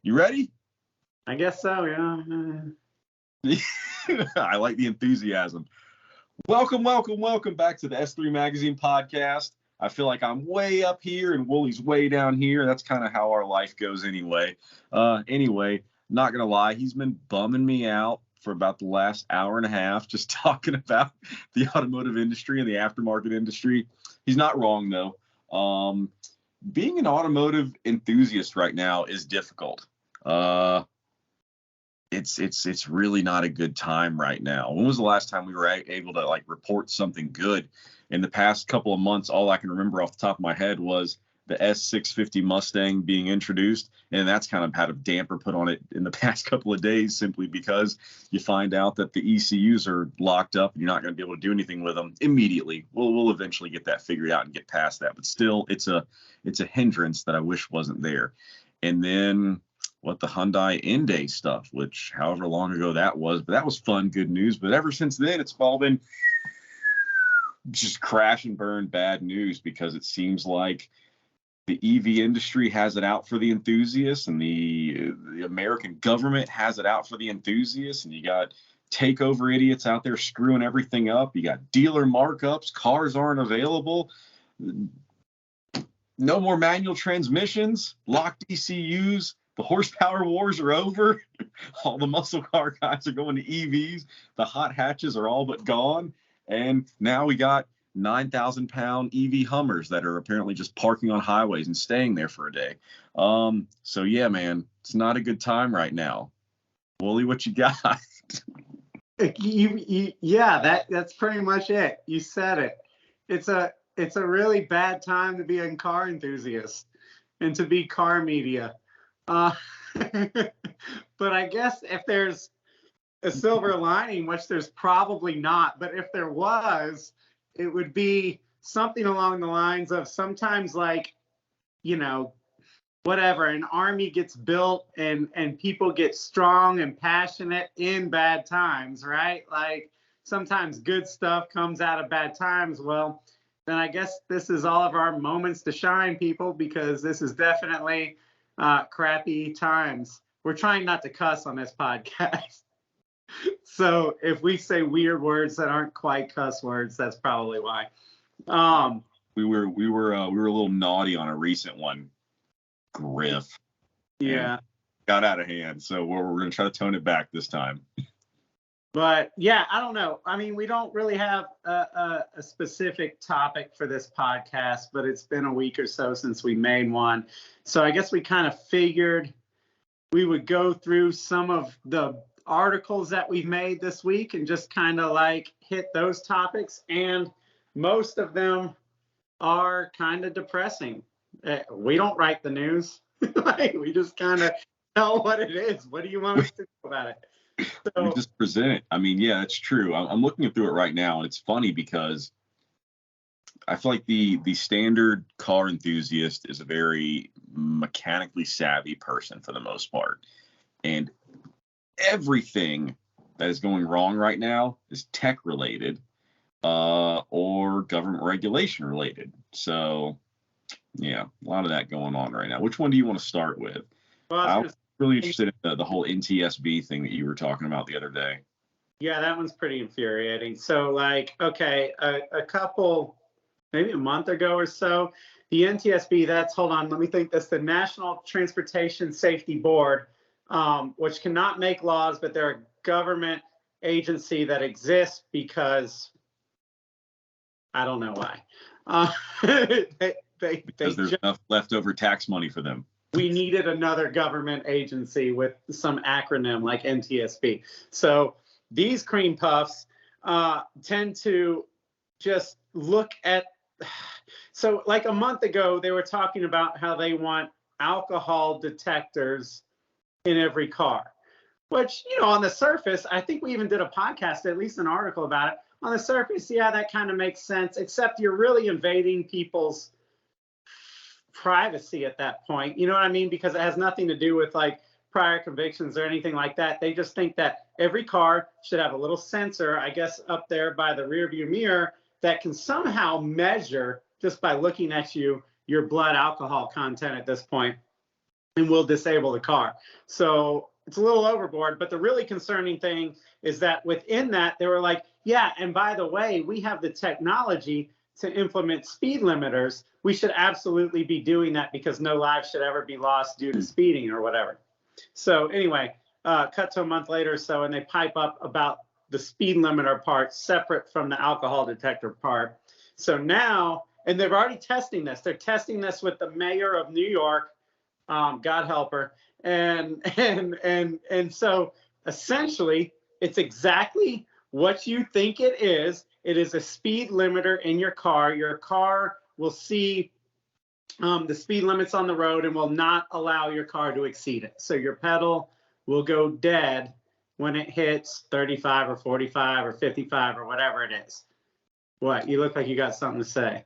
You ready? I guess so, yeah. I like the enthusiasm. Welcome back to the S3 Magazine podcast. I feel like I'm way up here and Woolie's way down here. That's kind of how our life goes anyway. Anyway, not going to lie, he's been bumming me out for about the last hour and a half just talking about the automotive industry and the aftermarket industry. He's not wrong, though. Being an automotive enthusiast right now is difficult. It's really not a good time right now. When was the last time we were able to report something good? In the past couple of months, all I can remember off the top of my head was the S650 Mustang being introduced, and that's kind of had a damper put on it in the past couple of days, simply because you find out that the ECUs are locked up and you're not going to be able to do anything with them immediately. We'll eventually get that figured out and get past that, but still, it's a hindrance that I wish wasn't there. And then the Hyundai N-Day stuff, which however long ago that was, but that was fun, good news. But ever since then, it's all been just crash and burn bad news, because it seems like the EV industry has it out for the enthusiasts, and the American government has it out for the enthusiasts, and you got takeover idiots out there screwing everything up. You got dealer markups, cars aren't available, no more manual transmissions, locked ECUs. The horsepower wars are over. All the muscle car guys are going to EVs. The hot hatches are all but gone. And now we got 9,000-pound EV Hummers that are apparently just parking on highways and staying there for a day. So yeah, man, it's not a good time right now. Woolie, what you got? Yeah, that's pretty much it. You said it. It's a really bad time to be a car enthusiast and to be car media. But I guess if there's a silver lining, which there's probably not, but if there was, it would be something along the lines of sometimes whatever, an army gets built and people get strong and passionate in bad times, right? Like sometimes good stuff comes out of bad times. Well, then I guess this is all of our moments to shine, people, because this is definitely crappy times. We're trying not to cuss on this podcast. So if we say weird words that aren't quite cuss words, that's probably why. We were a little naughty on a recent one, Griff. Yeah. Got out of hand. So we're going to try to tone it back this time. But yeah, I don't know. I mean, we don't really have a specific topic for this podcast, but it's been a week or so since we made one. So I guess we kind of figured we would go through some of the articles that we've made this week and just kind of hit those topics. And most of them are kind of depressing. We don't write the news. We just kind of tell what it is. What do you want us to do about it? So, we just present it. I mean, yeah, it's true. I'm looking through it right now, and it's funny because I feel like the standard car enthusiast is a very mechanically savvy person for the most part. And everything that is going wrong right now is tech related or government regulation related. So, yeah, a lot of that going on right now. Which one do you want to start with? Well, I'm really interested in the whole NTSB thing that you were talking about the other day. Yeah, that one's pretty infuriating. So, okay, a couple, maybe a month ago or so, the NTSB, hold on, let me think, that's the National Transportation Safety Board, which cannot make laws, but they're a government agency that exists because I don't know why. Because there's enough leftover tax money for them. We needed another government agency with some acronym like NTSB. So these cream puffs tend to just look at, so like a month ago, they were talking about how they want alcohol detectors in every car, which, on the surface, I think we even did a podcast, at least an article about it. On the surface, yeah, that kind of makes sense, except you're really invading people's privacy at that point. You know what I mean? Because it has nothing to do with prior convictions or anything like that. They just think that every car should have a little sensor, I guess, up there by the rear view mirror that can somehow measure, just by looking at your blood alcohol content at this point. and we'll disable the car. So it's a little overboard, but the really concerning thing is that within that, they were like, yeah, and by the way, we have the technology to implement speed limiters. We should absolutely be doing that because no lives should ever be lost due to speeding or whatever. So anyway, cut to a month later or so, and they pipe up about the speed limiter part separate from the alcohol detector part. So now, and they're already testing this. They're testing this with the mayor of New York, God help her. And so essentially, it's exactly what you think it is. It is a speed limiter in your car. Your car will see the speed limits on the road and will not allow your car to exceed it. So your pedal will go dead when it hits 35 or 45 or 55 or whatever it is. What? You look like you got something to say.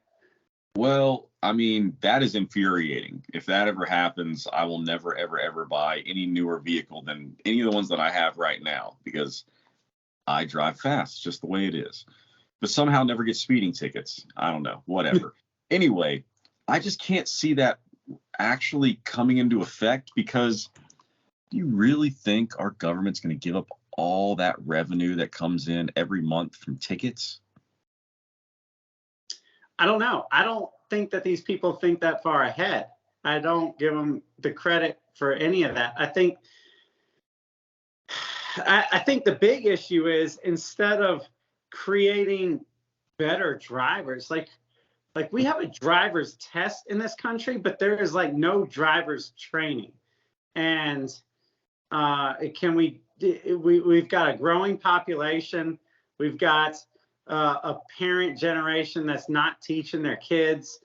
Well, I mean, that is infuriating. If that ever happens, I will never, ever, ever buy any newer vehicle than any of the ones that I have right now because I drive fast, just the way it is. But somehow never get speeding tickets. I don't know, whatever. Anyway, I just can't see that actually coming into effect because do you really think our government's going to give up all that revenue that comes in every month from tickets? I don't know. I don't think that these people think that far ahead. I don't give them the credit for any of that. I think the big issue is instead of creating better drivers, like we have a driver's test in this country, but there is like no driver's training. And we've got a growing population. We've got a parent generation that's not teaching their kids.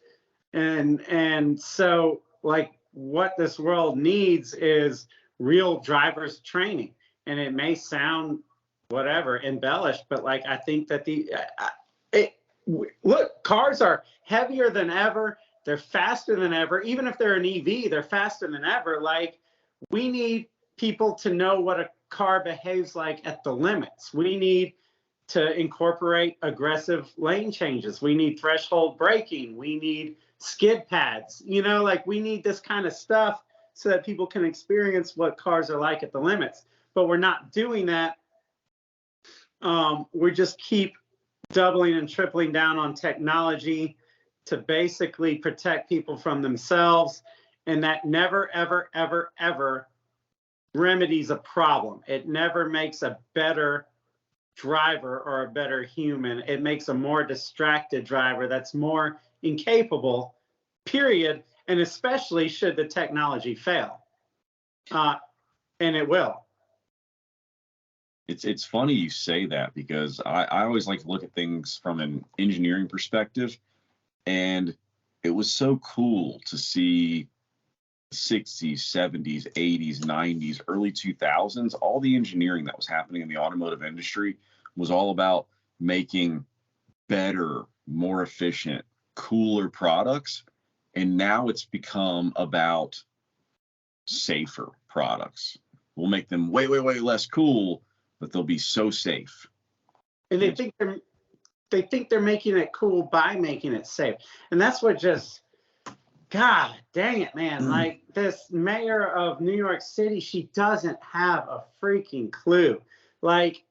And so like what this world needs is real driver's training. And it may sound whatever embellished, but like I think that look, cars are heavier than ever. They're faster than ever. Even if they're an EV, they're faster than ever. Like we need people to know what a car behaves like at the limits. We need to incorporate aggressive lane changes. We need threshold braking. We need skid pads. Like we need this kind of stuff so that people can experience what cars are like at the limits. But we're not doing that. We just keep doubling and tripling down on technology to basically protect people from themselves. And that never, ever, ever, ever remedies a problem. It never makes a better driver or a better human. It makes a more distracted driver that's more incapable, period. And especially should the technology fail. And it will. It's funny you say that because I always like to look at things from an engineering perspective. And it was so cool to see 60s, 70s, 80s, 90s, early 2000s, all the engineering that was happening in the automotive industry was all about making better, more efficient, cooler products. And now it's become about safer products. We'll make them way, way, way less cool, but they'll be so safe. And they think they're making it cool by making it safe. And that's what just, God dang it, man. Like this mayor of New York City, she doesn't have a freaking clue. Like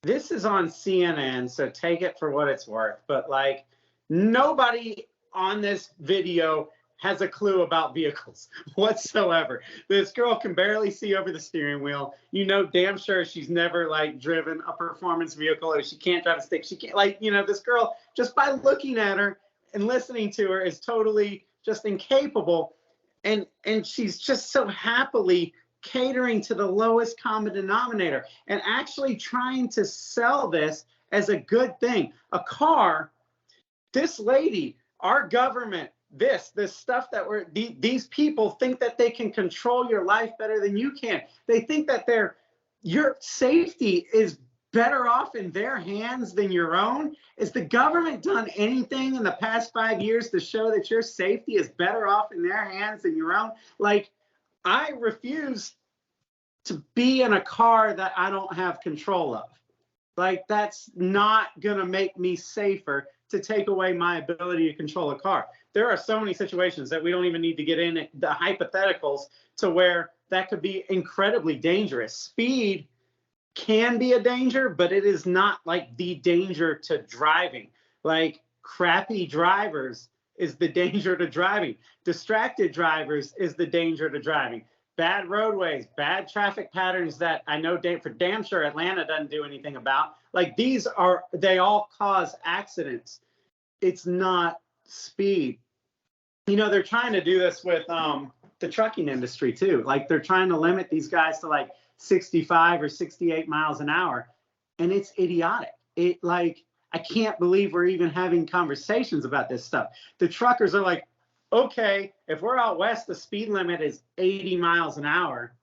this is on CNN, so take it for what it's worth. But like nobody on this video has a clue about vehicles whatsoever. This girl can barely see over the steering wheel. Damn sure she's never like driven a performance vehicle, or she can't drive a stick. She can't this girl, just by looking at her and listening to her, is totally just incapable. And she's just so happily catering to the lowest common denominator and actually trying to sell this as a good thing. A car, this lady, our government, this stuff that these people think that they can control your life better than you can. They think that your safety is better off in their hands than your own. Has the government done anything in the past 5 years to show that your safety is better off in their hands than your own? Like, I refuse to be in a car that I don't have control of. Like, that's not gonna make me safer to take away my ability to control a car. there are so many situations that we don't even need to get in the hypotheticals to where that could be incredibly dangerous. Speed can be a danger, but it is not like the danger to driving. Like crappy drivers is the danger to driving. Distracted drivers is the danger to driving. Bad roadways, bad traffic patterns that I know for damn sure Atlanta doesn't do anything about. Like they all cause accidents. It's not speed. You know, they're trying to do this with the trucking industry too. Like they're trying to limit these guys to like 65 or 68 miles an hour. And it's idiotic. I can't believe we're even having conversations about this stuff. The truckers are like, okay, if we're out west, the speed limit is 80 miles an hour.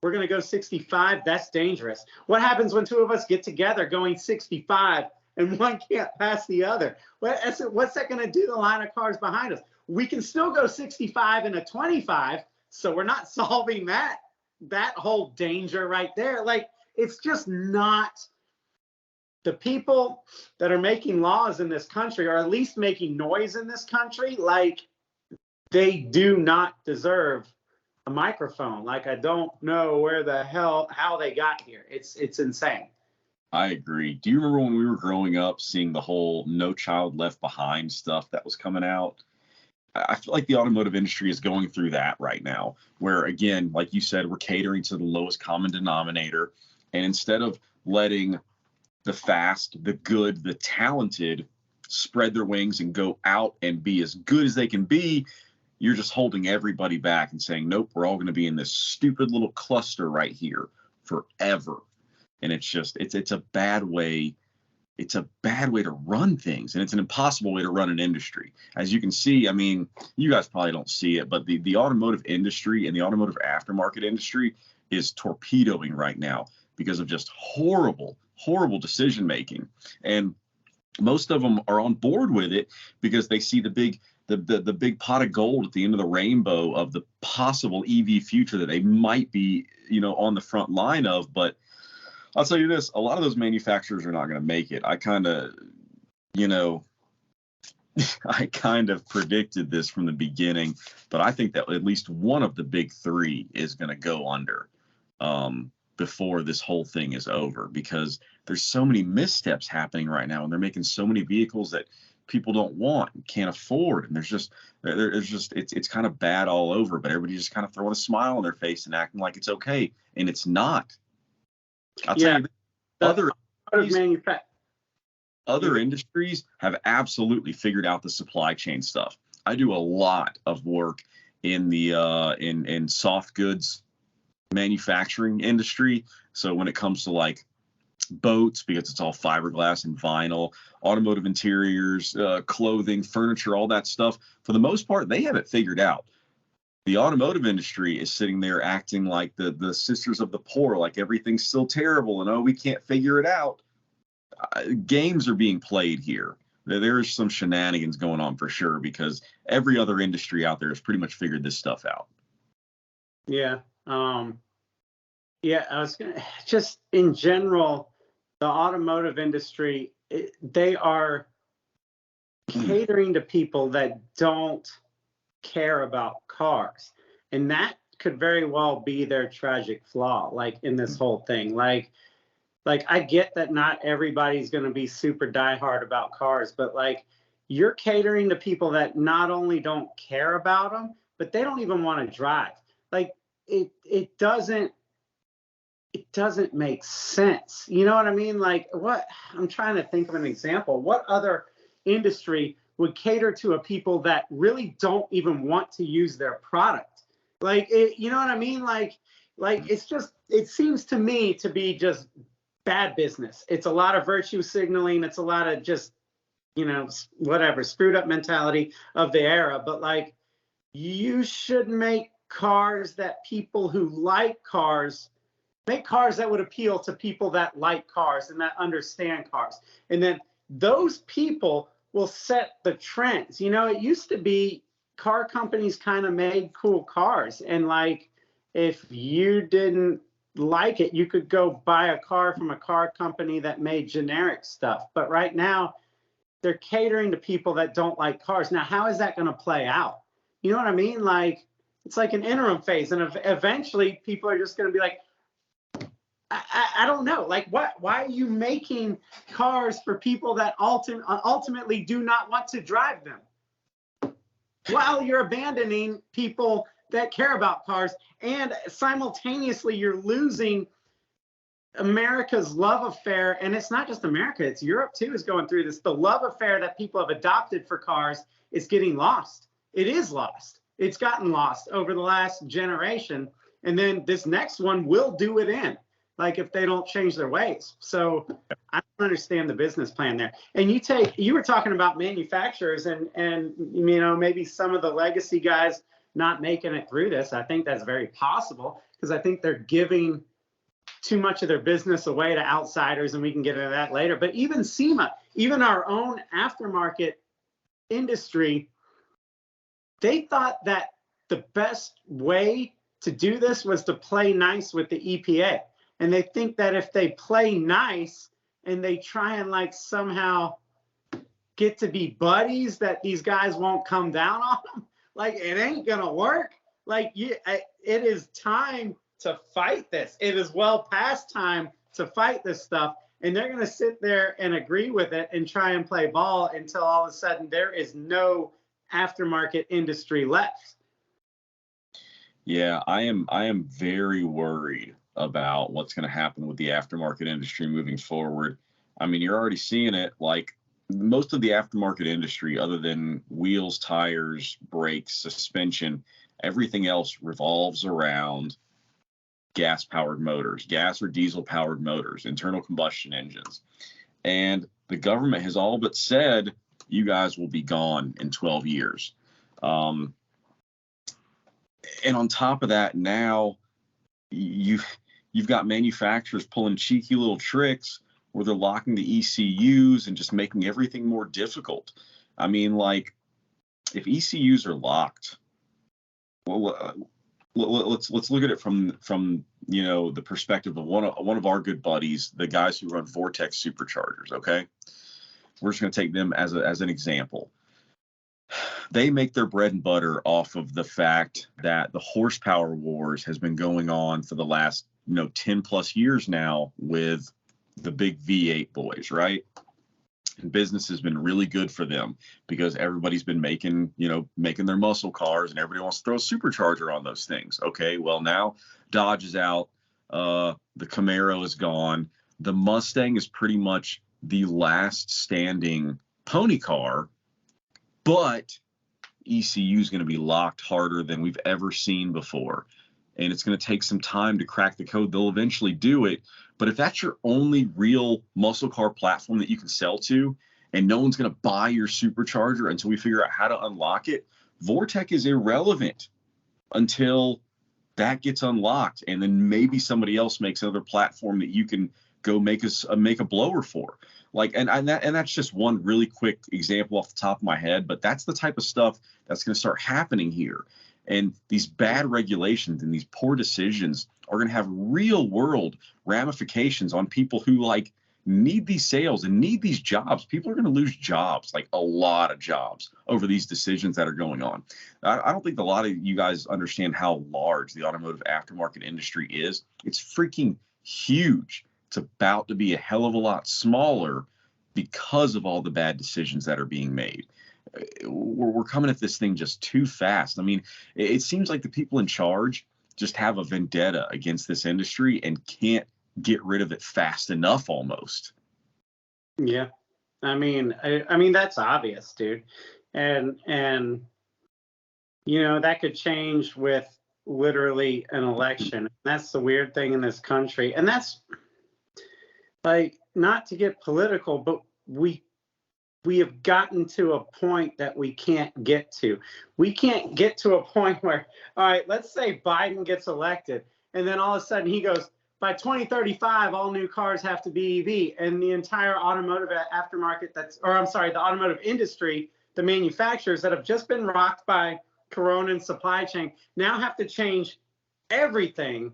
We're going to go 65. That's dangerous. What happens when two of us get together going 65 and one can't pass the other? What's that going to do to the line of cars behind us? We can still go 65 and a 25. So we're not solving that whole danger right there. Like, it's just not. The people that are making laws in this country, or at least making noise in this country, like, they do not deserve a microphone. Like, I don't know how they got here. It's insane. I agree. Do you remember when we were growing up seeing the whole No Child Left Behind stuff that was coming out? I feel like the automotive industry is going through that right now, where, again, like you said, we're catering to the lowest common denominator. And instead of letting the fast, the good, the talented spread their wings and go out and be as good as they can be, you're just holding everybody back and saying, nope, we're all going to be in this stupid little cluster right here forever. And it's a bad way. It's a bad way to run things, and it's an impossible way to run an industry. As you can see, I mean, you guys probably don't see it, but the automotive industry and the automotive aftermarket industry is torpedoing right now because of just horrible decision making. And most of them are on board with it because they see the big pot of gold at the end of the rainbow of the possible EV future that they might be, on the front line of. But I'll tell you this, a lot of those manufacturers are not going to make it. I kind of predicted this from the beginning, but I think that at least one of the big three is going to go under before this whole thing is over, because there's so many missteps happening right now, and they're making so many vehicles that people don't want and can't afford. And it's kind of bad all over, but everybody's just kind of throwing a smile on their face and acting like it's okay. And it's not. I'll tell you, other industries have absolutely figured out the supply chain stuff. I do a lot of work in the in soft goods manufacturing industry. So when it comes to like boats, because it's all fiberglass and vinyl, automotive interiors, clothing, furniture, all that stuff, for the most part, they have it figured out. The automotive industry is sitting there acting like the sisters of the poor, like everything's still terrible and, oh, we can't figure it out. Games are being played here. There's some shenanigans going on for sure, because every other industry out there has pretty much figured this stuff out. Yeah. I was going to just, in general, the automotive industry, they are catering to people that don't care about cars, and that could very well be their tragic flaw, like in this whole thing. Like I get that not everybody's going to be super diehard about cars, but like, you're catering to people that not only don't care about them, but they don't even want to drive. Like, it doesn't make sense. You know what I mean? Like, I'm trying to think of an example. What other industry would cater to a people that really don't even want to use their product? Like, you know what I mean? Like it seems to me to be just bad business. It's a lot of virtue signaling. It's a lot of just, whatever, screwed up mentality of the era. But like, you should make cars that people who like cars, make cars that would appeal to people that like cars and that understand cars. And then those people will set the trends. It used to be car companies kind of made cool cars. And like, if you didn't like it, you could go buy a car from a car company that made generic stuff. But right now, they're catering to people that don't like cars. Now, how is that going to play out? You know what I mean? Like, it's like an interim phase, and eventually people are just going to be like, I don't know. Like, why are you making cars for people that ultimately do not want to drive them, while you're abandoning people that care about cars, and simultaneously you're losing America's love affair? And it's not just America, it's Europe too is going through this. The love affair that people have adopted for cars is getting lost. It is lost. It's gotten lost over the last generation. And then this next one will do it in, like, if they don't change their ways. So I don't understand the business plan there. And you were talking about manufacturers and you know, maybe some of the legacy guys not making it through this. I think that's very possible, because I think they're giving too much of their business away to outsiders, and we can get into that later. But even SEMA, even our own aftermarket industry, they thought that the best way to do this was to play nice with the EPA. And they think that if they play nice and they try and like somehow get to be buddies, that these guys won't come down on them. Like, it ain't gonna work. Like, it is time to fight this. It is well past time to fight this stuff. And they're gonna sit there and agree with it and try and play ball until all of a sudden there is no aftermarket industry left. Yeah, I am very worried about what's going to happen with the aftermarket industry moving forward. I mean, you're already seeing it. Like, most of the aftermarket industry, other than wheels, tires, brakes, suspension, everything else revolves around gas-powered motors, gas or diesel-powered motors, internal combustion engines. And the government has all but said, you guys will be gone in 12 years. And on top of that, now you've got manufacturers pulling cheeky little tricks where they're locking the ECUs and just making everything more difficult. I mean, like, if ECUs are locked, well, let's look at it from you know, the perspective of one of our good buddies, the guys who run Vortex superchargers. Okay, we're just going to take them as an example. They make their bread and butter off of the fact that the horsepower wars has been going on for the last 10 plus years now with the big V8 boys, right? And business has been really good for them because everybody's been making their muscle cars, and everybody wants to throw a supercharger on those things. Okay, well, now Dodge is out, the Camaro is gone, the Mustang is pretty much the last standing pony car, but ECU is going to be locked harder than we've ever seen before. And it's going to take some time to crack the code. They'll eventually do it. But if that's your only real muscle car platform that you can sell to, and no one's going to buy your supercharger until we figure out how to unlock it, Vortec is irrelevant until that gets unlocked. And then maybe somebody else makes another platform that you can go make a blower for. Like, and that's just one really quick example off the top of my head, but that's the type of stuff that's going to start happening here. And these bad regulations and these poor decisions are going to have real world ramifications on people who like need these sales and need these jobs. People are going to lose jobs, like a lot of jobs, over these decisions that are going on. I don't think a lot of you guys understand how large the automotive aftermarket industry is. It's freaking huge. It's about to be a hell of a lot smaller because of all the bad decisions that are being made. We're coming at this thing just too fast. I mean, it seems like the people in charge just have a vendetta against this industry and can't get rid of it fast enough almost. Yeah. I mean, that's obvious, dude. And that could change with literally an election. That's the weird thing in this country. And that's, like, not to get political, but we have gotten to a point that we can't get to. We can't get to a point where, all right, let's say Biden gets elected, and then all of a sudden he goes, by 2035, all new cars have to be EV, and the entire automotive aftermarket the automotive industry, the manufacturers that have just been rocked by Corona and supply chain, now have to change everything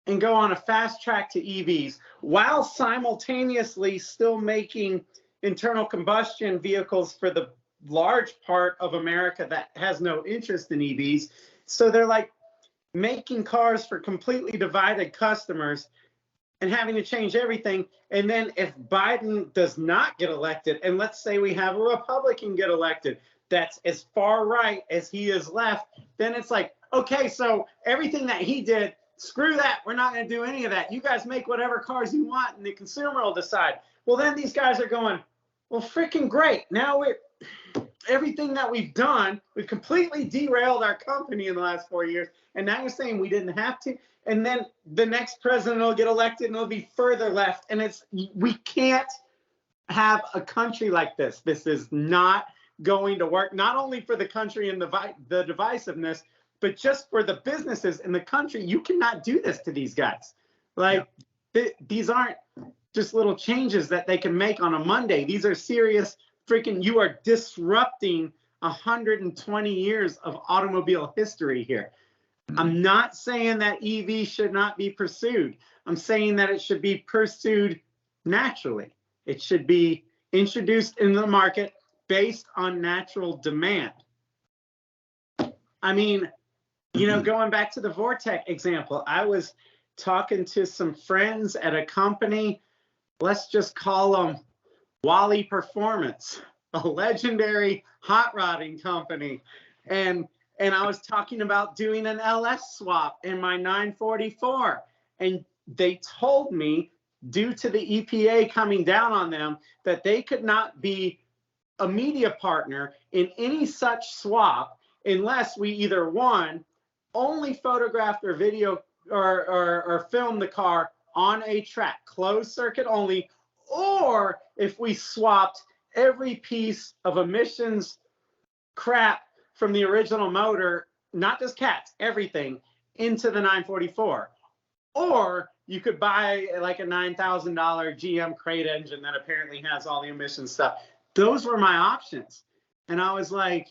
and go on a fast track to EVs while simultaneously still making internal combustion vehicles for the large part of America that has no interest in EVs. So they're like making cars for completely divided customers and having to change everything. And then if Biden does not get elected, and let's say we have a Republican get elected that's as far right as he is left, then it's like, okay, so everything that he did, screw that. We're not going to do any of that. You guys make whatever cars you want and the consumer will decide. Well, then these guys are going, well, freaking great. Now everything that we've done, we've completely derailed our company in the last 4 years. And now you're saying we didn't have to. And then the next president will get elected and it'll be further left. And we can't have a country like this. This is not going to work, not only for the country and the divisiveness, but just for the businesses in the country. You cannot do this to these guys. Like, these aren't just little changes that they can make on a Monday. These are serious you are disrupting 120 years of automobile history here. I'm not saying that EV should not be pursued. I'm saying that it should be pursued naturally. It should be introduced in the market based on natural demand. I mean, going back to the Vortec example, I was talking to some friends at a company, let's just call them Wally Performance, a legendary hot rodding company. And I was talking about doing an LS swap in my 944. And they told me, due to the EPA coming down on them, that they could not be a media partner in any such swap unless we either, one, only photographed or video or filmed the car on a track, closed circuit only, or if we swapped every piece of emissions crap from the original motor, not just cats, everything, into the 944. Or you could buy like a $9,000 GM crate engine that apparently has all the emission stuff. Those were my options. And I was like,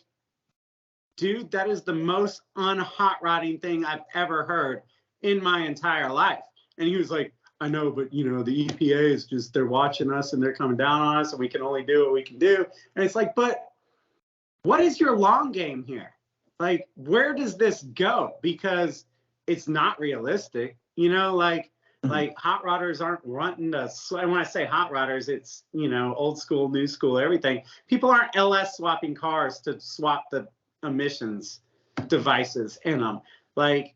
dude, that is the most unhot rodding thing I've ever heard in my entire life. And he was like, I know, but the EPA is just, they're watching us and they're coming down on us and we can only do what we can do. And it's like, but what is your long game here? Like, where does this go? Because it's not realistic, like hot rodders aren't wanting to, and when I say hot rodders, it's, old school, new school, everything. People aren't LS swapping cars to swap the emissions devices in them. Like,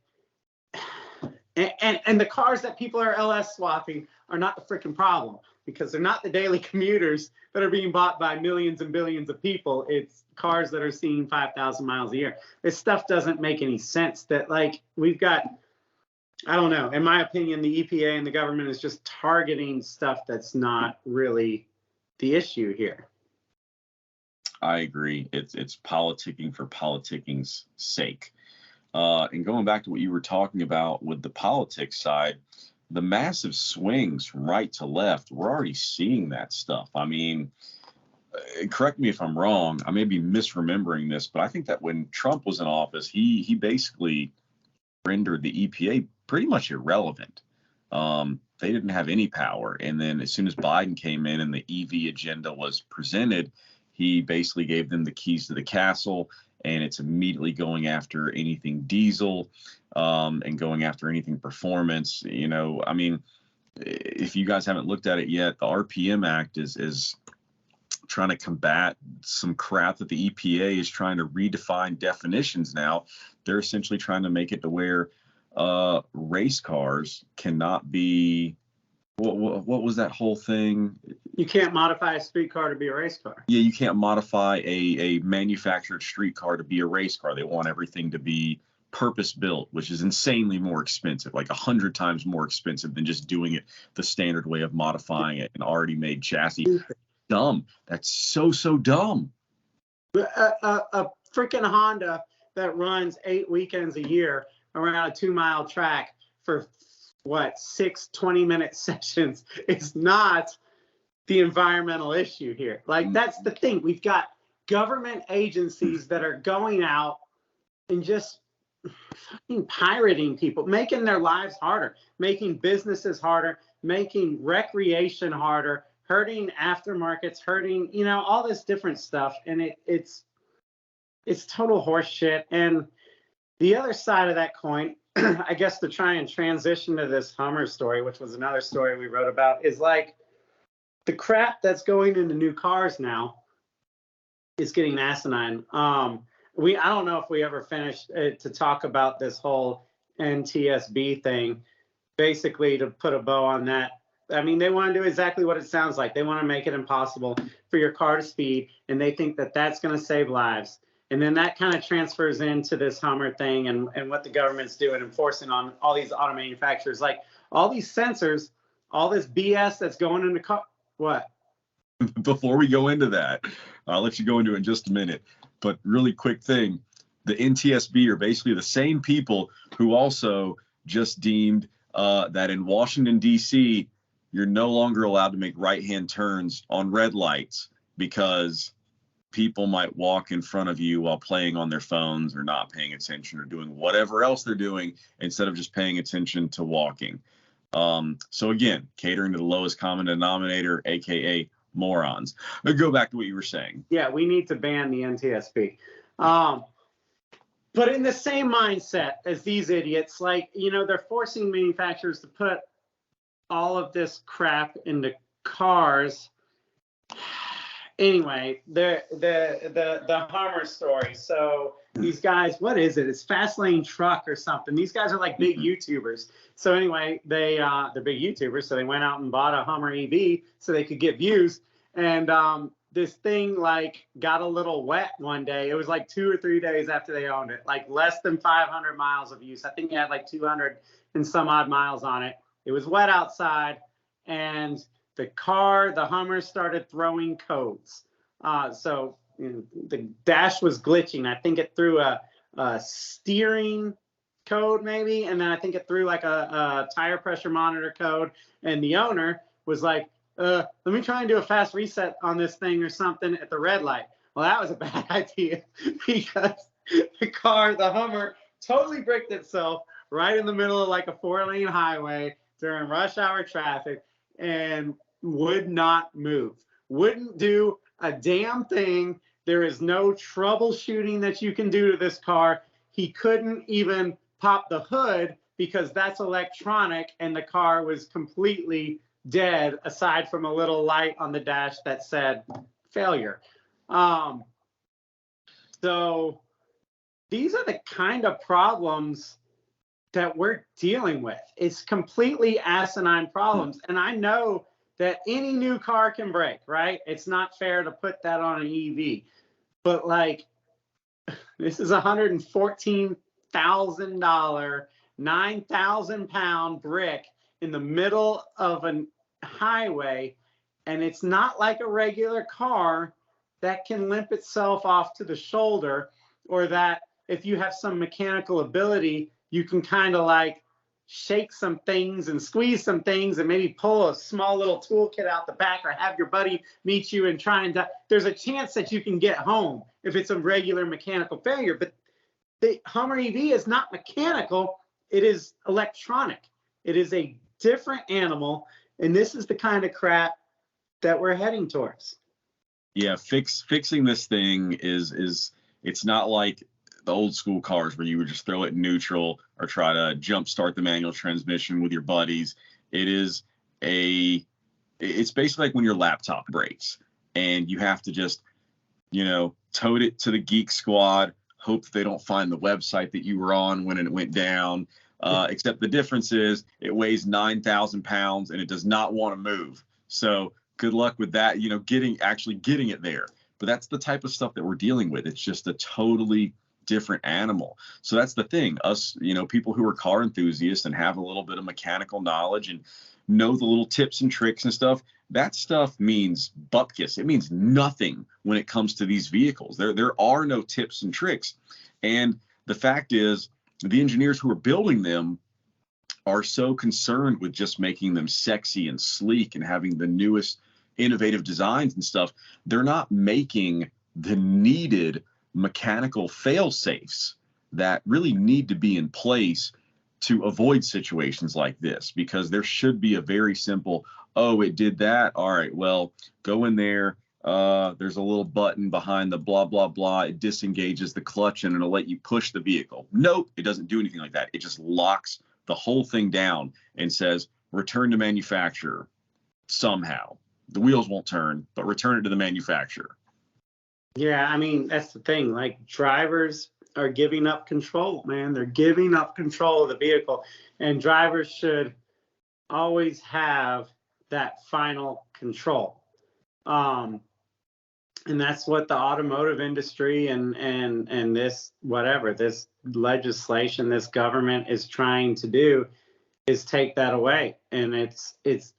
and the cars that people are LS swapping are not the freaking problem, because they're not the daily commuters that are being bought by millions and billions of people. It's cars that are seeing 5,000 miles a year. This stuff doesn't make any sense. That, like, we've got, I don't know, in my opinion, the EPA and the government is just targeting stuff that's not really the issue here. I agree. It's politicking for politicking's sake. And going back to what you were talking about with the politics side, the massive swings from right to left, we're already seeing that stuff. I mean, correct me if I'm wrong, I may be misremembering this, but I think that when Trump was in office, he basically rendered the EPA pretty much irrelevant. They didn't have any power. And then as soon as Biden came in and the EV agenda was presented, he basically gave them the keys to the castle, and it's immediately going after anything diesel and going after anything performance. I mean, if you guys haven't looked at it yet, the RPM Act is trying to combat some crap that the EPA is trying to redefine definitions now. They're essentially trying to make it to where race cars cannot be, what was that whole thing? You can't modify a street car to be a race car. Yeah, you can't modify a manufactured street car to be a race car. They want everything to be purpose built, which is insanely more expensive, like 100 times more expensive than just doing it the standard way of modifying it, an already made chassis. Dumb. That's so dumb. A freaking Honda that runs 8 weekends a year around a 2-mile track for 6 20-minute sessions is not the environmental issue here. Like, that's the thing. We've got government agencies that are going out and just fucking pirating people, making their lives harder, making businesses harder, making recreation harder, hurting aftermarkets, hurting, you know, all this different stuff. And it's total horse shit. And the other side of that coin, I guess, to try and transition to this Hummer story, which was another story we wrote about, is like the crap that's going into new cars now is getting asinine. I don't know if we ever finished to talk about this whole NTSB thing. Basically, to put a bow on that, I mean, they want to do exactly what it sounds like. They want to make it impossible for your car to speed, and they think that that's going to save lives. And then that kind of transfers into this Hummer thing and what the government's doing, enforcing on all these auto manufacturers. Like all these sensors, all this BS that's going into car. What? Before we go into that, I'll let you go into it in just a minute. But really quick thing, the NTSB are basically the same people who also just deemed that in Washington, D.C., you're no longer allowed to make right-hand turns on red lights because people might walk in front of you while playing on their phones or not paying attention or doing whatever else they're doing instead of just paying attention to walking. So again, catering to the lowest common denominator, aka morons. But go back to what you were saying. Yeah, we need to ban the NTSB. But in the same mindset as these idiots, like, you know, they're forcing manufacturers to put all of this crap into cars. Anyway, the Hummer story. So these guys, what is it? It's Fast Lane Truck or something. These guys are like big YouTubers. So anyway, they're big YouTubers. So they went out and bought a Hummer EV so they could get views. And this thing like got a little wet one day. It was like 2 or 3 days after they owned it, like less than 500 miles of use. I think it had like 200 and some odd miles on it. It was wet outside, and the Hummer started throwing codes. So the dash was glitching. I think it threw a steering code maybe, and then I think it threw like a tire pressure monitor code. And the owner was like, let me try and do a fast reset on this thing or something at the red light. Well, that was a bad idea because the Hummer, totally bricked itself right in the middle of like a 4-lane highway during rush hour traffic and would not move, wouldn't do a damn thing. There is no troubleshooting that you can do to this car. He couldn't even pop the hood because that's electronic, and the car was completely dead aside from a little light on the dash that said failure. So these are the kind of problems that we're dealing with. It's completely asinine problems. And I know that any new car can break, right? It's not fair to put that on an EV. But like, this is a $114,000, 9,000-pound brick in the middle of a highway, and it's not like a regular car that can limp itself off to the shoulder, or that if you have some mechanical ability, you can kind of like shake some things and squeeze some things and maybe pull a small little toolkit out the back, or have your buddy meet you and try and there's a chance that you can get home if it's a regular mechanical failure. But the Hummer EV is not mechanical, it is electronic. It is a different animal, and this is the kind of crap that we're heading towards. Yeah, fixing this thing is it's not like the old school cars where you would just throw it in neutral or try to jump start the manual transmission with your buddies. It's basically like when your laptop breaks and you have to just, tote it to the Geek Squad, hope that they don't find the website that you were on when it went down. Except the difference is it weighs 9,000 pounds and it does not want to move. So good luck with that, getting it there. But that's the type of stuff that we're dealing with. It's just a totally different animal. So that's the thing. Us, people who are car enthusiasts and have a little bit of mechanical knowledge and know the little tips and tricks and stuff, that stuff means bupkis. It means nothing when it comes to these vehicles. There are no tips and tricks. And the fact is, the engineers who are building them are so concerned with just making them sexy and sleek and having the newest innovative designs and stuff. They're not making the needed mechanical fail safes that really need to be in place to avoid situations like this, because there should be a very simple, oh, it did that. All right, well, go in there. There's a little button behind the blah, blah, blah. It disengages the clutch and it'll let you push the vehicle. Nope, it doesn't do anything like that. It just locks the whole thing down and says, return to manufacturer somehow. The wheels won't turn, but return it to the manufacturer. Yeah, I mean, that's the thing. Like, drivers are giving up control, man. They're giving up control of the vehicle, and drivers should always have that final control. And that's what the automotive industry and this this legislation, this government is trying to do, is take that away. And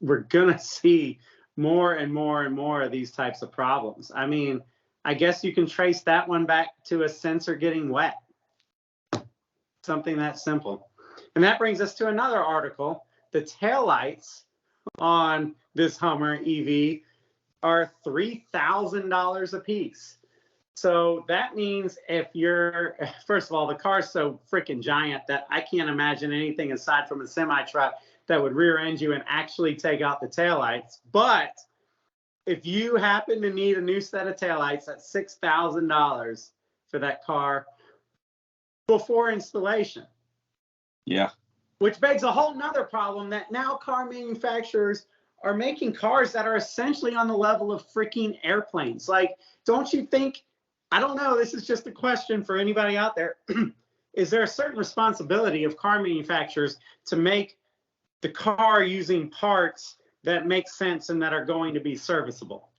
we're gonna see more and more and more of these types of problems. I mean, I guess you can trace that one back to a sensor getting wet. Something that simple. And that brings us to another article. The taillights on this Hummer EV are $3,000 a piece. So that means if you're, first of all, the car's so freaking giant that I can't imagine anything aside from a semi truck that would rear end you and actually take out the taillights. But if you happen to need a new set of taillights, that's $6,000 for that car before installation. Yeah. Which begs a whole nother problem, that now car manufacturers are making cars that are essentially on the level of freaking airplanes. Like, don't you think, I don't know, this is just a question for anybody out there. Is there a certain responsibility of car manufacturers to make the car using parts that make sense and that are going to be serviceable?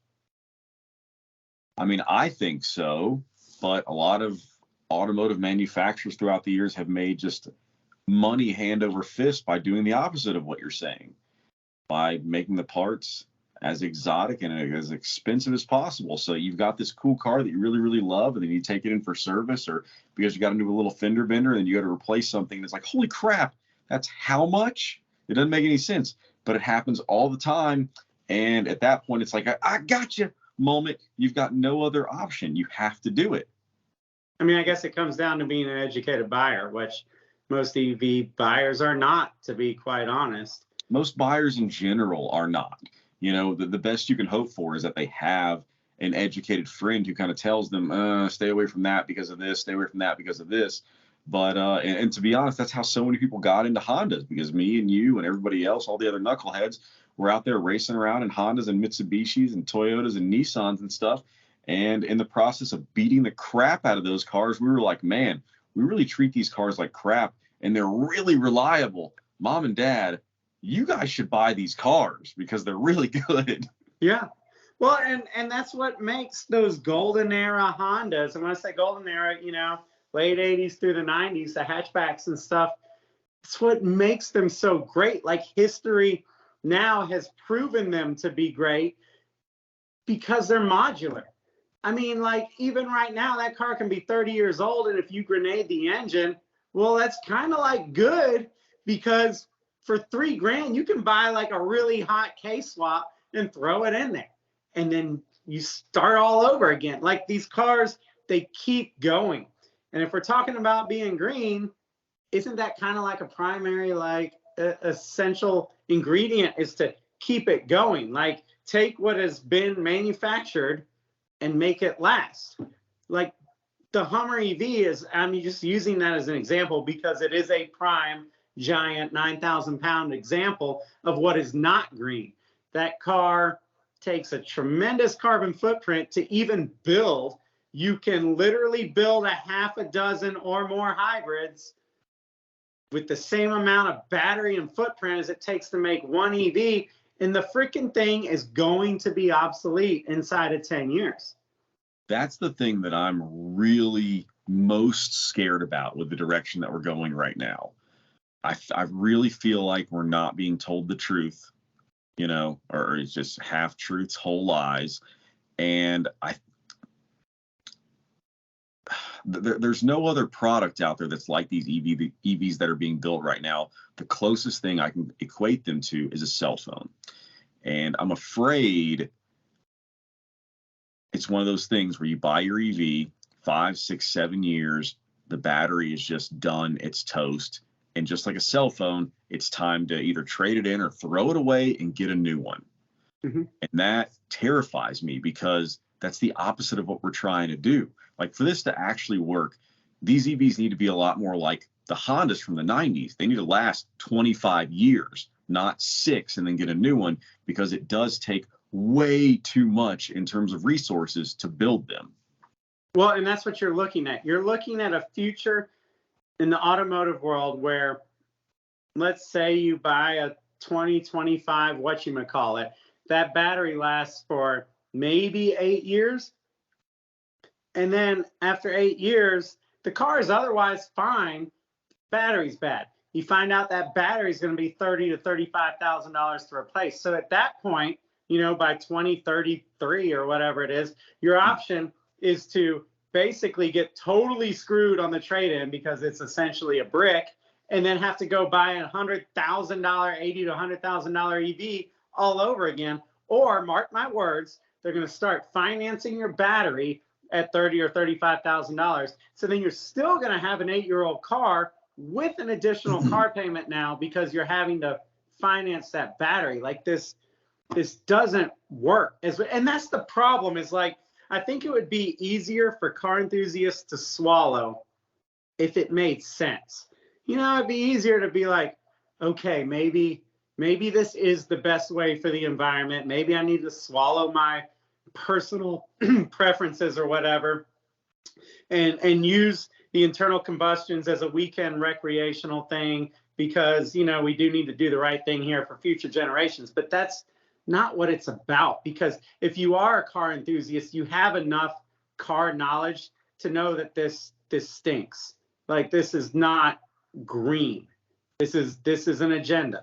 I mean, I think so, but a lot of automotive manufacturers throughout the years have made just money hand over fist by doing the opposite of what you're saying, by making the parts as exotic and as expensive as possible. So you've got this cool car that you really, really love, and then you take it in for service, or because you got to do a little fender bender and you got to replace something. And it's like, holy crap, that's how much? It doesn't make any sense, but it happens all the time. And at that point, it's like, I got you moment. You've got no other option. You have to do it. I mean, I guess it comes down to being an educated buyer, which most EV buyers are not, to be quite honest. Most buyers in general are not. You know, the best you can hope for is that they have an educated friend who kind of tells them, stay away from that because of this, stay away from that because of this. But and to be honest, that's how so many people got into Hondas, because me and you and everybody else, all the other knuckleheads, were out there racing around in Hondas and Mitsubishis and Toyotas and Nissans and stuff. And in the process of beating the crap out of those cars, we were like, man, we really treat these cars like crap, and they're really reliable. Mom and Dad, you guys should buy these cars because they're really good. Yeah. Well, and that's what makes those golden era Hondas, and when I say golden era, you know, late 80s through the 90s, the hatchbacks and stuff, it's what makes them so great. Like, history now has proven them to be great because they're modular. I mean, like, even right now, that car can be 30 years old, and if you grenade the engine, well, that's kind of like good, because for $3,000, you can buy like a really hot K-swap and throw it in there, and then you start all over again. Like, these cars, they keep going. And if we're talking about being green, isn't that kind of like a primary, like, essential ingredient, is to keep it going? Like, take what has been manufactured and make it last. Like, the Hummer EV is, I'm just using that as an example because it is a prime, giant 9,000-pound example of what is not green. That car takes a tremendous carbon footprint to even build. You can literally build a half a dozen or more hybrids with the same amount of battery and footprint as it takes to make one EV, and the freaking thing is going to be obsolete inside of 10 years. That's the thing that I'm really most scared about with the direction that we're going right now. I really feel like we're not being told the truth, you know, or it's just half truths, whole lies. And there's no other product out there that's like these EVs that are being built right now. The closest thing I can equate them to is a cell phone. And I'm afraid it's one of those things where you buy your EV, 5, 6, 7 years, the battery is just done, it's toast, And just like a cell phone, it's time to either trade it in or throw it away and get a new one. Mm-hmm. And that terrifies me because that's the opposite of what we're trying to do. Like, for this to actually work, these EVs need to be a lot more like the Hondas from the 90s. They need to last 25 years, not 6, and then get a new one, because it does take way too much in terms of resources to build them. Well, and that's what you're looking at. You're looking at a future in the automotive world where, let's say you buy a 2025, whatchamacallit, that battery lasts for maybe 8 years. And then after 8 years, the car is otherwise fine. Battery's bad. You find out that battery is going to be $30,000 to $35,000 to replace. So at that point, by 2033 or whatever it is, your option is to basically get totally screwed on the trade-in because it's essentially a brick, and then have to go buy a $100,000, $80,000 to $100,000 EV all over again. Or, mark my words, they're going to start financing your battery at $30,000 or $35,000. So then you're still going to have an 8-year-old car with an additional car payment now because you're having to finance that battery. Like, this doesn't work. And that's the problem, is like, I think it would be easier for car enthusiasts to swallow if it made sense. It'd be easier to be like, okay, maybe this is the best way for the environment. Maybe I need to swallow my personal preferences or whatever, and use the internal combustions as a weekend recreational thing because, we do need to do the right thing here for future generations. But that's not what it's about, because if you are a car enthusiast, you have enough car knowledge to know that this stinks. Like, this is not green. This is an agenda.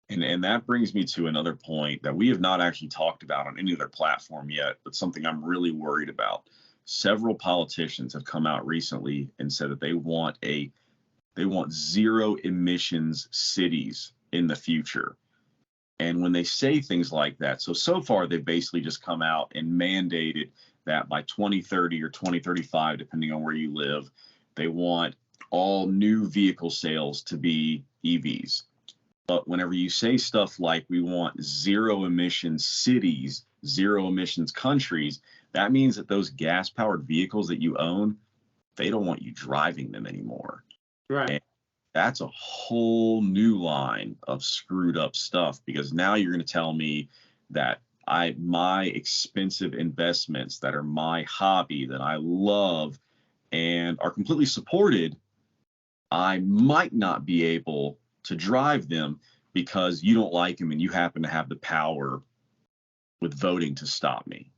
And that brings me to another point that we have not actually talked about on any other platform yet, but something I'm really worried about. Several politicians have come out recently and said that they want zero emissions cities in the future. And when they say things like that, so far they've basically just come out and mandated that by 2030 or 2035, depending on where you live, they want all new vehicle sales to be EVs. But whenever you say stuff like we want zero emissions cities, zero emissions countries, that means that those gas powered vehicles that you own, they don't want you driving them anymore. Right. And that's a whole new line of screwed up stuff, because now you're going to tell me that my expensive investments that are my hobby, that I love and are completely supported, I might not be able to drive them because you don't like them and you happen to have the power with voting to stop me.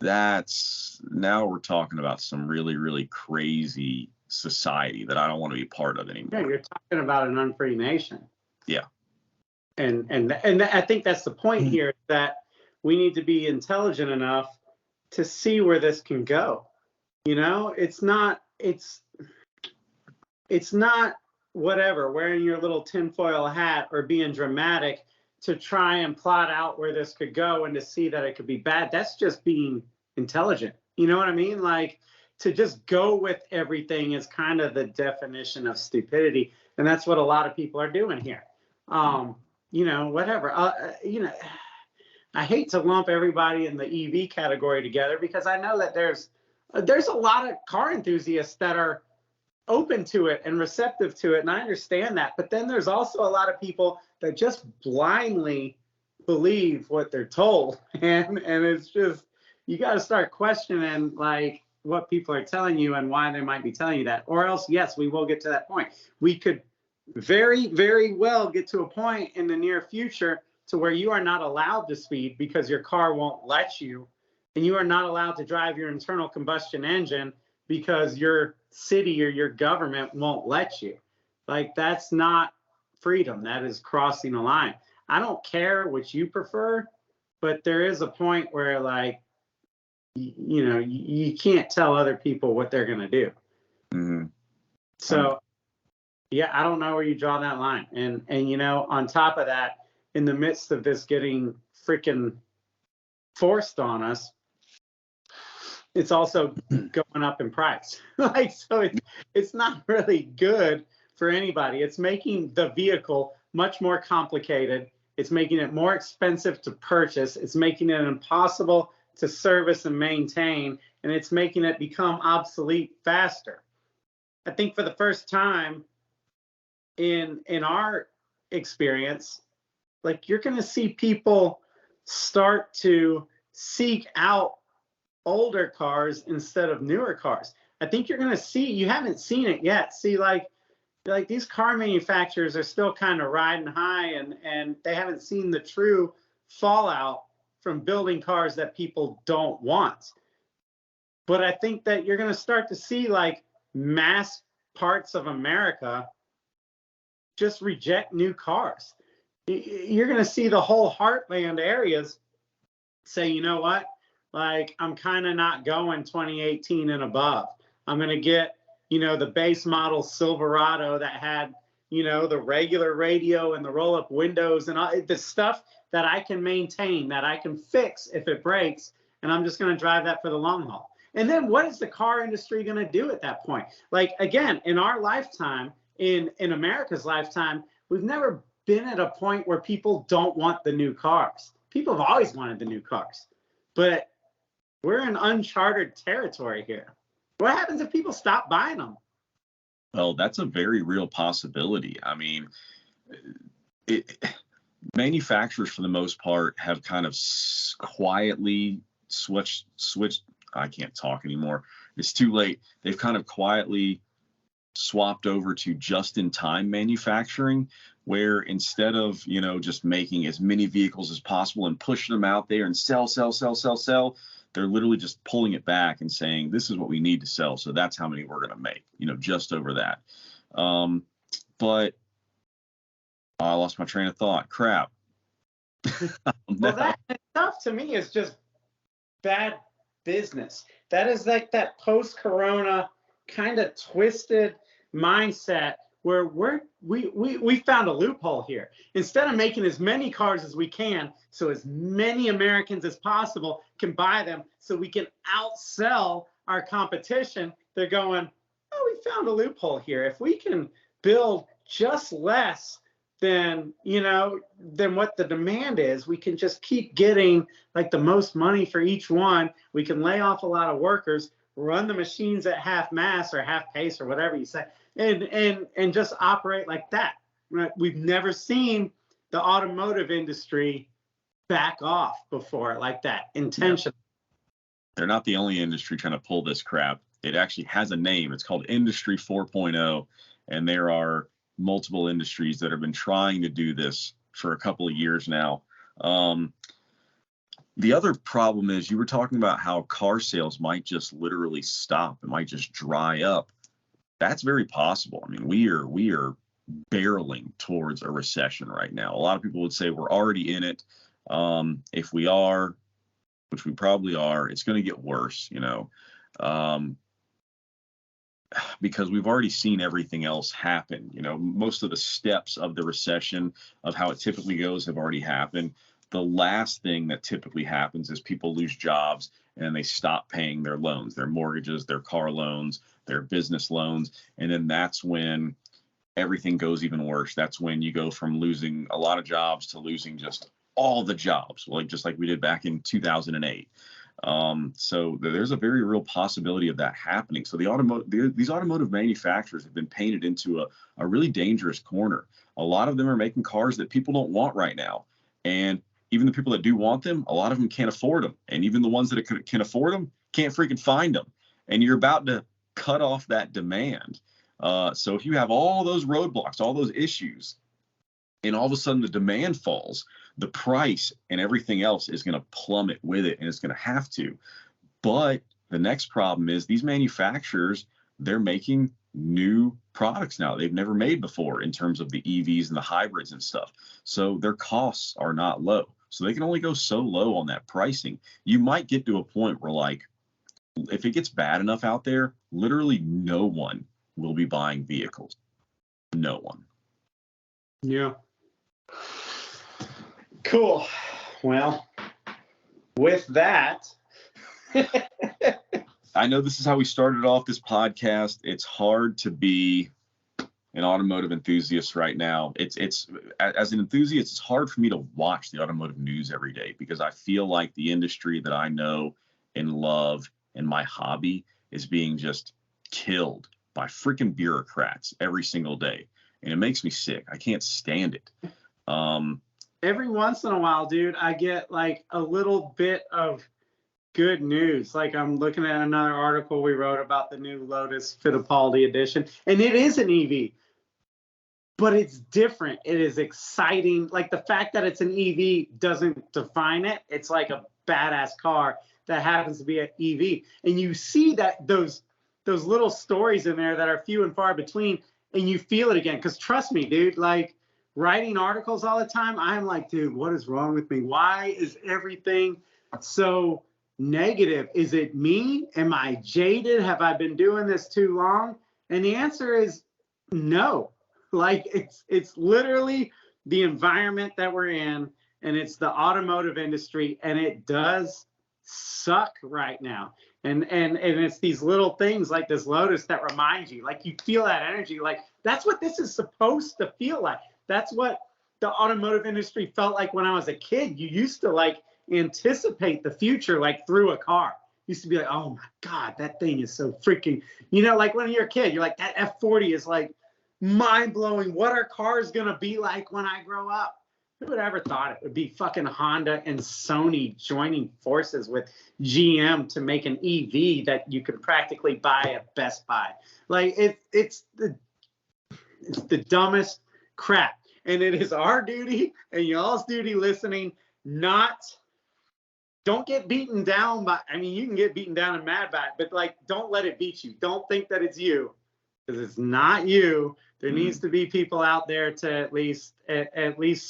Now we're talking about some really, really crazy society that I don't want to be part of anymore. Yeah, you're talking about an unfree nation. Yeah. And I think that's the point here, that we need to be intelligent enough to see where this can go. It's not whatever, wearing your little tinfoil hat or being dramatic to try and plot out where this could go and to see that it could be bad. That's just being intelligent. You know what I mean? Like, to just go with everything is kind of the definition of stupidity. And that's what a lot of people are doing here. Whatever. I hate to lump everybody in the EV category together, because I know that there's a lot of car enthusiasts that are open to it and receptive to it, and I understand that. But then there's also a lot of people that just blindly believe what they're told, and it's just, you got to start questioning like what people are telling you and why they might be telling you that. Or else, yes, we will get to that point. We could very, very well get to a point in the near future to where you are not allowed to speed because your car won't let you, and you are not allowed to drive your internal combustion engine because your city or your government won't let you. Like, that's not freedom. That is crossing a line. I don't care what you prefer, but there is a point where, like, you can't tell other people what they're going to do. Mm-hmm. So, yeah, I don't know where you draw that line. And on top of that, in the midst of this getting freaking forced on us, it's also going up in price. Like, so it's not really good for anybody. It's making the vehicle much more complicated. It's making it more expensive to purchase. It's making it impossible to service and maintain, and it's making it become obsolete faster. I think for the first time in our experience, like, you're going to see people start to seek out older cars instead of newer cars. I think you're going to see, you haven't seen it yet. See, like these car manufacturers are still kind of riding high, and they haven't seen the true fallout from building cars that people don't want. But I think that you're going to start to see, like, mass parts of America just reject new cars. You're going to see the whole heartland areas say, you know what, like, I'm kind of not going 2018 and above. I'm going to get, the base model Silverado that had, the regular radio and the roll-up windows and all the stuff that I can maintain, that I can fix if it breaks, and I'm just going to drive that for the long haul. And then what is the car industry going to do at that point? Like, again, in our lifetime, in America's lifetime, we've never been at a point where people don't want the new cars. People have always wanted the new cars, but we're in uncharted territory here. What happens if people stop buying them? Well, that's a very real possibility. I mean, manufacturers, for the most part, have kind of quietly switched. I can't talk anymore. It's too late. They've kind of quietly swapped over to just-in-time manufacturing, where instead of, just making as many vehicles as possible and pushing them out there and sell, they're literally just pulling it back and saying, this is what we need to sell, so that's how many we're going to make, just over that. But I lost my train of thought. Crap. Well, that stuff to me is just bad business. That is like that post-corona kind of twisted mindset where we found a loophole here. Instead of making as many cars as we can, so as many Americans as possible can buy them, so we can outsell our competition, they're going, oh, we found a loophole here. If we can build just less than what the demand is, we can just keep getting like the most money for each one. We can lay off a lot of workers, run the machines at half mass or half pace or whatever you say, and just operate like that. Right? We've never seen the automotive industry back off before like that intentionally. They're not the only industry trying to pull this crap. It actually has a name. It's called Industry 4.0, and there are multiple industries that have been trying to do this for a couple of years now. The other problem is, you were talking about how car sales might just literally stop. It might just dry up. That's very possible. I mean, we are barreling towards a recession right now. A lot of people would say we're already in it. If we are, which we probably are, it's going to get worse, because we've already seen everything else happen. Most of the steps of the recession, of how it typically goes, have already happened. The last thing that typically happens is people lose jobs and they stop paying their loans, their mortgages, their car loans, their business loans. And then that's when everything goes even worse. That's when you go from losing a lot of jobs to losing just all the jobs, just like we did back in 2008. So there's a very real possibility of that happening. So these automotive manufacturers have been painted into a really dangerous corner. A lot of them are making cars that people don't want right now. And even the people that do want them, a lot of them can't afford them. And even the ones that can afford them can't freaking find them. And you're about to cut off that demand. So if you have all those roadblocks, all those issues, and all of a sudden the demand falls, the price and everything else is going to plummet with it, and it's going to have to. But the next problem is, these manufacturers, they're making new products now they've never made before, in terms of the EVs and the hybrids and stuff. So their costs are not low. So they can only go so low on that pricing. You might get to a point where, like, if it gets bad enough out there, literally no one will be buying vehicles. No one. Yeah. Cool. Well, with that, I know this is how we started off this podcast. It's hard to be an automotive enthusiast right now. It's as an enthusiast, it's hard for me to watch the automotive news every day because I feel like the industry that I know and love and my hobby is being just killed by freaking bureaucrats every single day. And it makes me sick. I can't stand it. Every once in a while, dude, I get like a little bit of good news. Like I'm looking at another article we wrote about the new Lotus Fittipaldi edition, and it is an EV, but it's different. It is exciting. Like the fact that it's an EV doesn't define it. It's like a badass car that happens to be an EV, and you see that those little stories in there that are few and far between, and you feel it again. Because trust me, dude, like writing articles all the time, I'm like, dude, what is wrong with me? Why is everything so negative? Is it me? Am I jaded? Have I been doing this too long? And the answer is no. Like it's literally the environment that we're in, and it's the automotive industry, and it does suck right now. And it's these little things like this Lotus that remind you, like you feel that energy. Like that's what this is supposed to feel like. That's what the automotive industry felt like when I was a kid. You used to like anticipate the future like through a car. Used to be like, oh my God, that thing is so freaking, like when you're a kid, you're like, that F40 is like mind blowing. What are cars gonna be like when I grow up? Who would ever thought it would be fucking Honda and Sony joining forces with GM to make an EV that you could practically buy at Best Buy? Like it's the dumbest crap. And it is our duty and y'all's duty listening, don't get beaten down by, you can get beaten down and mad by it, but like, don't let it beat you. Don't think that it's you, because it's not you. There needs to be people out there to at least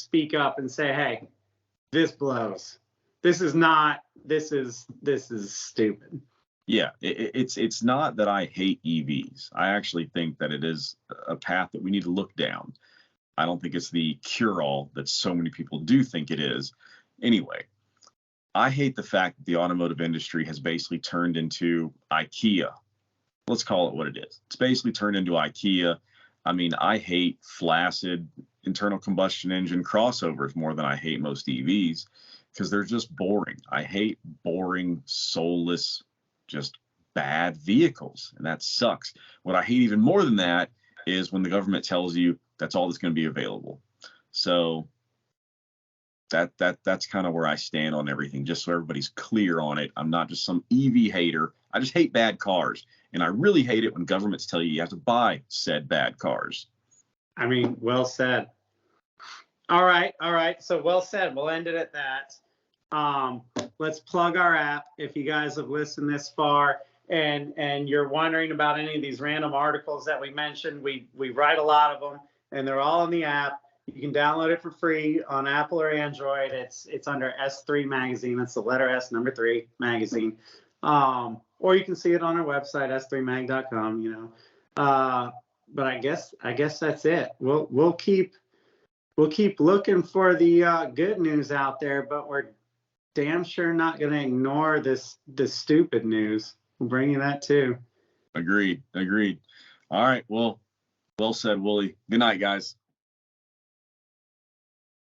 speak up and say, hey, this blows. This is stupid. Yeah, it's not that I hate EVs. I actually think that it is a path that we need to look down. I don't think it's the cure-all that so many people do think it is. Anyway, I hate the fact that the automotive industry has basically turned into IKEA. Let's call it what it is. It's basically turned into IKEA. I hate flaccid internal combustion engine crossovers more than I hate most EVs because they're just boring. I hate boring, soulless, just bad vehicles, and that sucks. What I hate even more than that is when the government tells you that's all that's going to be available. So that's kind of where I stand on everything, just so everybody's clear on it. I'm not just some EV hater. I just hate bad cars. And I really hate it when governments tell you have to buy said bad cars. Well said. All right. So well said. We'll end it at that. Let's plug our app. If you guys have listened this far and you're wondering about any of these random articles that we mentioned, we write a lot of them, and they're all in the app. You can download it for free on Apple or Android. It's under S3 Magazine. That's the letter S, number 3 magazine. Or you can see it on our website, s3mag.com. But I guess that's it. We'll keep looking for the good news out there, but we're damn sure not going to ignore the stupid news. We'll bring you that too. Agreed. All right. Well said, Wooly. Good night, guys.